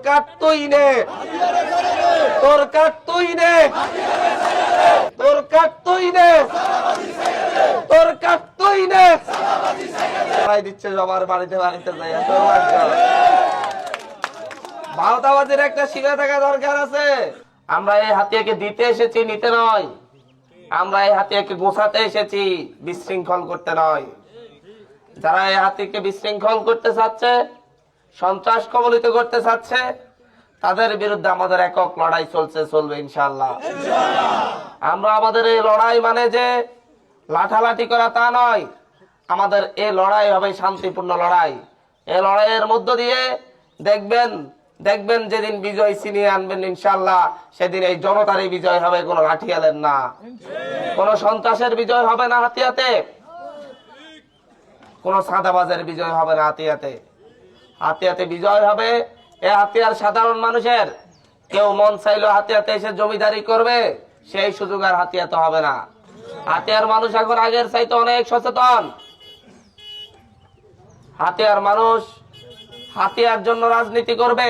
কাঠ তুই নে, তোর কাঠ তুই নে, তোর কাঠ তুই নে, তোর কাঠ তুই নে। দিচ্ছে সবার বাড়িতে বাড়িতে যাই। ভারতাবাদের একটা শিখে থাকা দরকার আছে। আমরা এই হাতিয়াকে দিতে এসেছি, নিতে নয়। আমরা এই হাতিয়াকে গোছাতে এসেছি, বিশৃঙ্খল করতে নয়। যারা এই হাতিকে বিশৃঙ্খল করতে চাচ্ছে, সন্ত্রাস কবলিত করতে চাচ্ছে, তাদের বিরুদ্ধে আমাদের একক লড়াই চলবে ইনশাআল্লাহ। আমরা আমাদের এই লড়াই মানে যে লাঠালাঠি করা তা নয়। আমাদের এই লড়াই হবে শান্তিপূর্ণ লড়াই। এই লড়াইয়ের মধ্য দিয়ে দেখবেন যেদিন বিজয় ছিনিয়ে আনবেন ইনশাআল্লাহ, সেদিন এই জনতারই বিজয় হবে, কোনো লাঠিয়ালের না, কোনো সন্ত্রাসের বিজয় হবে না হাতিয়াতে, কোন সাদাবাজের বিজয় হবে না হাতিয়াতে। হাতিয়াতে বিজয় হবে এ হাতিয়ার সাধারণ মানুষের। কেউ মন চাইলো হাতিয়াতে এসে জমিদারি করবে, সেই সুযোগ আর হাতিয়াতে হবে না। হাতিয়ার মানুষ এখন আগের চাইতে অনেক সচেতন। হাতিয়ার মানুষ হাতিয়ার জন্য রাজনীতি করবে।